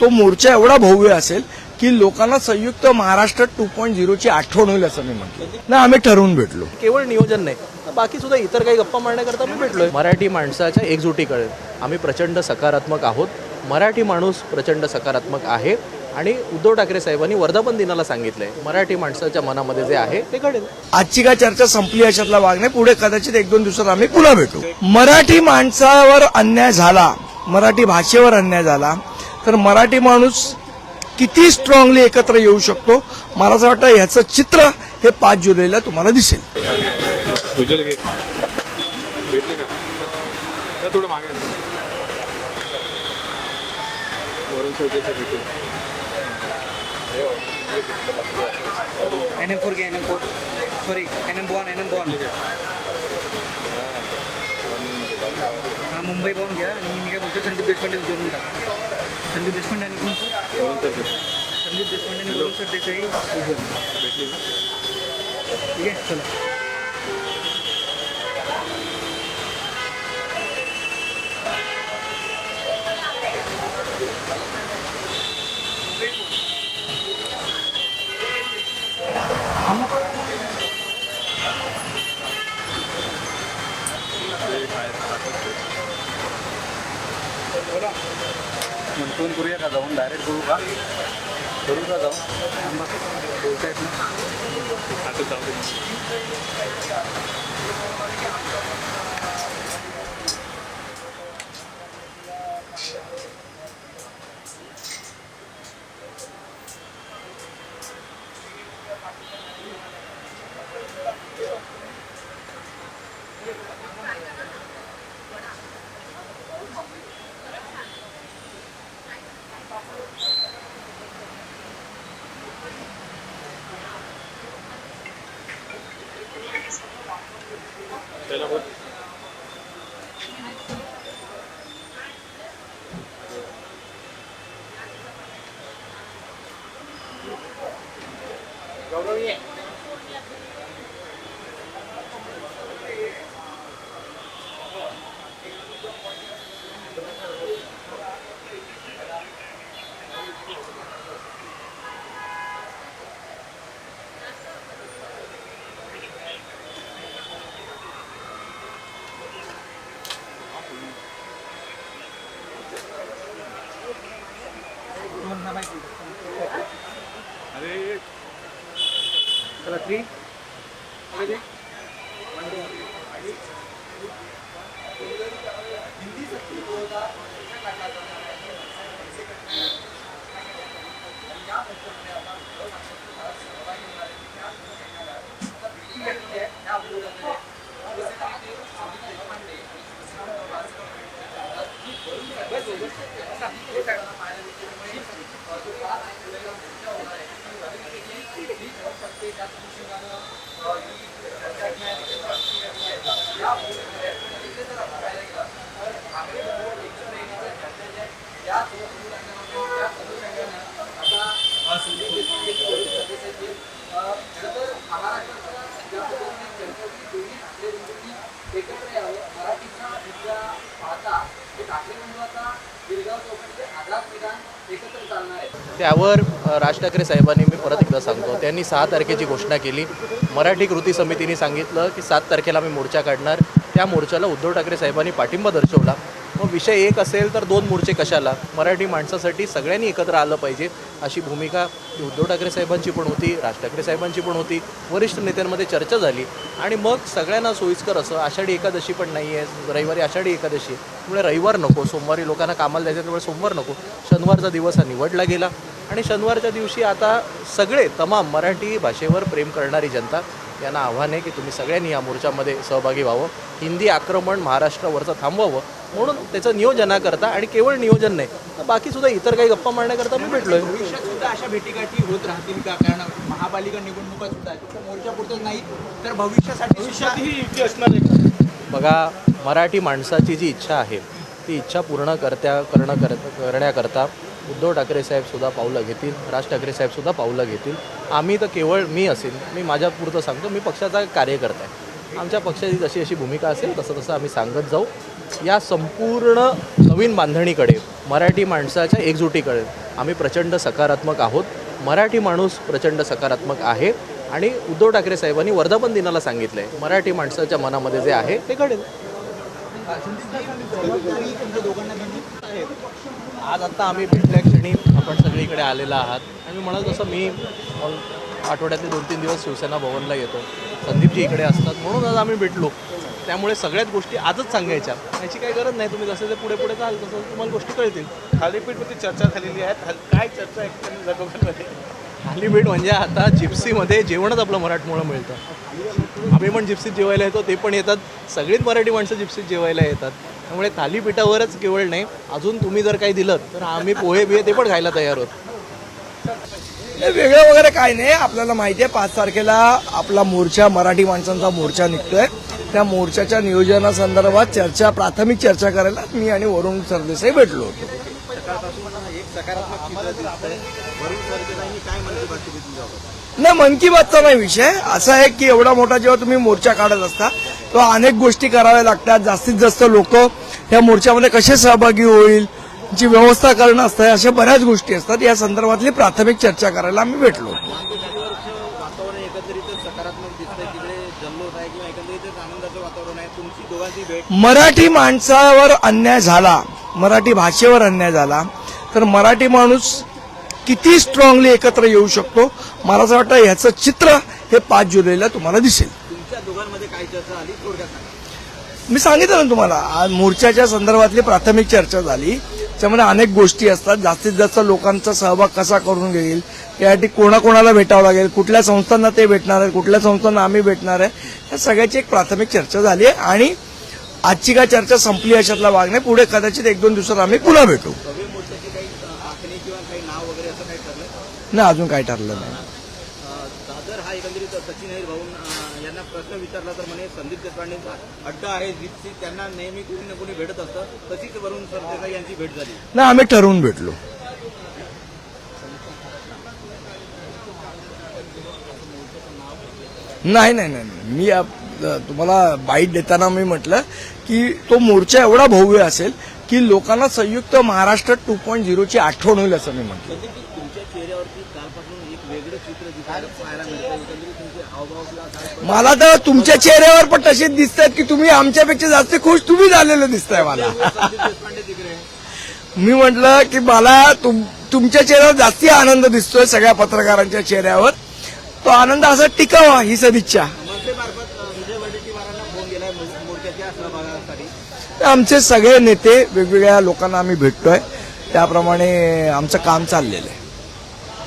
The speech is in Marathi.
तो मोर्चा एवढा भव्य असेल की लोकांना संयुक्त महाराष्ट्र 2.0 ची आठवण होईल असं मी म्हटलं ना. आम्ही ठरवून भेटलो. केवळ नियोजन नाही तर बाकी सुद्धा इतर काही गप्पा मारण्याकरता मी भेटलोय. मराठी माणसाच्या एकजुटीकडे आम्ही प्रचंड सकारात्मक आहोत. मराठी माणूस प्रचंड सकारात्मक आहे आणि उद्धव ठाकरे साहेबांनी वर्धापन दिनाला सांगितलंय मराठी माणसाच्या मनामध्ये जे आहे ते घडेल. आजची काय चर्चा संपली याच्यातला भाग नाही. पुढे कदाचित 1-2 दिवसात आम्ही पुन्हा भेटू. मराठी माणसावर अन्याय झाला, मराठी भाषेवर अन्याय झाला तर मराठी माणूस किती स्ट्रॉंगली एकत्र येऊ शकतो मला असं वाटतं ह्याचं चित्र हे 5 जुलैला तुम्हाला दिसेल. NM4 घ्या, NM4 सॉरी NM1 हा मुंबई पाहून घ्या आणि मी काय बोलतो संदीप देशपांडे जोडून टाका. संदीप देशपांडे आणि कोण संदीप देशपांडे आणि बोलून सर देसाई ठीक आहे. चला फोन करूया का जाऊन डायरेक्ट करू का जाऊन बोलतायत ना आता जाऊ. अरे चला 3 त्यावर राज ठाकरे साहेबांनी मी परत एकदा सांगतो त्यांनी 6 तारखेची घोषणा केली. मराठी कृती समितीने सांगितलं की 7 तारखेला मी मोर्चा काढणार. त्या मोर्चाला उद्धव ठाकरे साहेबांनी पाठिंबा दर्शवला. मग विषय एक असेल तर 2 मोर्चे कशाला. मराठी माणसासाठी सगळ्यांनी एकत्र आलं पाहिजे अशी भूमिका उद्धव ठाकरे साहेबांची पण होती, राज ठाकरे साहेबांची पण होती. वरिष्ठ नेत्यांमध्ये चर्चा झाली आणि मग सगळ्यांना सोयीस्कर असं आषाढी एकादशी पण नाही आहे, रविवारी आषाढी एकादशी आहे, त्यामुळे रविवार नको, सोमवारी लोकांना कामाला जायचं त्यामुळे सोमवार नको, शनिवारचा दिवस हा निवडला गेला. आणि शनिवारच्या दिवशी आता सगळे तमाम मराठी भाषेवर प्रेम करणारी जनता यांना आव्हान आहे की तुम्ही सगळ्यांनी या मोर्चामध्ये सहभागी व्हावं. हिंदी आक्रमण महाराष्ट्रावरचं थांबवावं म्हणून त्याचं नियोजनाकरता आणि केवळ नियोजन नाही तर बाकीसुद्धा इतर काही गप्पा मारण्याकरता मी भेटलो आहे. भविष्यात सुद्धा अशा भेटीगाठी होत राहतील का? कारण महापालिका निवडणुका सुद्धा आहेत, फक्त मोर्चापुरतंच नाही तर भविष्यासाठीही युती असणार आहे. बघा, मराठी माणसाची जी इच्छा आहे ती इच्छा पूर्ण करण्याकरता उद्धव ठाकरे साहेबसुद्धा पावलं घेतील, राज ठाकरे साहेबसुद्धा पावलं घेतील. आम्ही तर केवळ मी असेल, मी माझ्यापुरतं सांगतो, मी पक्षाचा कार्यकर्ता आहे. आमच्या पक्षाची जशी अशी भूमिका असेल तसं तसं आम्ही सांगत जाऊ. या संपूर्ण नवीन बांधणीकडे मराठी माणसाच्या एकजुटीकडे आम्ही प्रचंड सकारात्मक आहोत. मराठी माणूस प्रचंड सकारात्मक आहे आणि उद्धव ठाकरे साहेबांनी वर्धापन दिनाला सांगितलं आहे मराठी माणसाच्या मनामध्ये जे आहे ते घडेल. आज आत्ता आम्ही भेटल्या क्षणी आपण सगळीकडे आलेला आहात आणि मी म्हणाल तसं मी आठवड्यातले 2-3 दिवस शिवसेना भवनला येतो. संदीपजी इकडे असतात म्हणून आज आम्ही भेटलो. त्यामुळे सगळ्याच गोष्टी आजच सांगायच्या याची काही गरज नाही. तुम्ही जसं ते पुढे पुढे जाल तसं तुम्हाला गोष्टी कळतील. थालीपीठवरती चर्चा झालेली आहे. काय चर्चा आहे दोघांमध्ये? थालीपीठ म्हणजे आता जिप्सीमध्ये जेवणच आपलं मराठमोळं मिळतं. आम्ही पण जिप्सीत जेवायला येतो, ते पण येतात. सगळीच मराठी माणसं जिप्सीत जेवायला येतात. त्यामुळे थालीपीठावरच केवळ नाही, अजून तुम्ही जर काही दिलं तर आम्ही पोहे बिहे ते पण खायला तयार आहोत. वेगळं वगैरे काय नाही. आपल्याला माहिती आहे 5 तारखेला आपला मोर्चा, मराठी माणसांचा मोर्चा निघतोय. त्या मोर्चाच्या नियोजनासंदर्भात प्राथमिक चर्चा करायला मी आणि वरुण सरदेसाई भेटलो होतो. नाही, मन की बातचा नाही विषय. असा आहे की एवढा मोठा जेव्हा तुम्ही मोर्चा काढत असता तेव्हा अनेक गोष्टी कराव्या लागतात. जास्तीत जास्त लोक या मोर्चामध्ये कसे सहभागी होईल ची व्यवस्था करणं असतं, अशा बऱ्याच गोष्टी असतात. या संदर्भातली प्राथमिक चर्चा करायला आम्ही भेटलो. वातावरण एकंदरीतच सकारात्मक दिसतंय. तिकडे जल्लोष आहे किंवा एकंदरीतच आनंदाचं वातावरण आहे. तुमची दोघांची भेट मराठी माणसावर अन्याय झाला, मराठी भाषेवर अन्याय झाला तर मराठी माणूस किती स्ट्रॉंगली एकत्र येऊ शकतो, मला असं वाटतं ह्याचं चित्र हे 5 जुलैला तुम्हाला दिसेल. तुमच्या दोघांमध्ये काय चर्चा आली थोडक्यात सांगा. मी सांगितलं ना तुम्हाला, आज मोर्चाच्या संदर्भातली प्राथमिक चर्चा झाली. त्यामध्ये अनेक गोष्टी असतात. जास्तीत जास्त लोकांचा सहभाग कसा करून घेईल, त्यासाठी कोणाकोणाला भेटावं लागेल, कुठल्या संस्थांना ते भेटणार आहे, कुठल्या संस्थांना आम्ही भेटणार आहे, या सगळ्याची एक प्राथमिक चर्चा झाली आहे. आणि आजची काय चर्चा संपली याच्यातला भाग नाही. पुढे कदाचित 1-2 दिवसात आम्ही पुन्हा भेटू. भव्य मोर्चाची काही आखणी किंवा काही नाव वगैरे असं काही ठरलं? नाही, अजून काही ठरलं नाही. दादर हा एकंदरीत सचिन अहिर भाऊन यांना प्रश्न विचारला तर म्हणे संदीप देशपांडेंचा अड्डा आहे जिप्सी, त्यांना नेहमी कुणी ना कुणी भेटत असतं. तशीच वरुण सरदेसाई यांची भेट झाली. नाही, आम्ही ठरवून भेटलो. नाही नाही नाही नाही. मी तुम्हाला बाईट देताना मी म्हटलं की तो मोर्चा एवढा भव्य असेल की लोकांना संयुक्त महाराष्ट्र 2.0 ची आठवण होईल असं मी म्हटलं. तुमच्या चेहऱ्यावरती कालपासून एक वेगळं चित्र पाहायला मिळतं. एकंदरीत तुमचे हावभाव मला तर तुमच्या चेहऱ्यावर पण तसेच दिसतात की तुम्ही आमच्यापेक्षा जास्त खुश तुम्ही झालेलं दिसताय मला. संदीप देशपांडे तिकडे मी म्हटलं की मला तुमच्या चेहऱ्यावर जास्ती आनंद दिसतोय सगळ्या पत्रकारांच्या चेहऱ्यावर. तो आनंद असा टिकावा ही सदिच्छा. मनसेमार्फत विजय वडेट्टीवारांना फोन गेलाय मोर्चाच्या सहभागासाठी. आमचे सगळे नेते वेगवेगळ्या लोकांना आम्ही भेटतोय, त्याप्रमाणे आमचं काम चाललेलं आहे.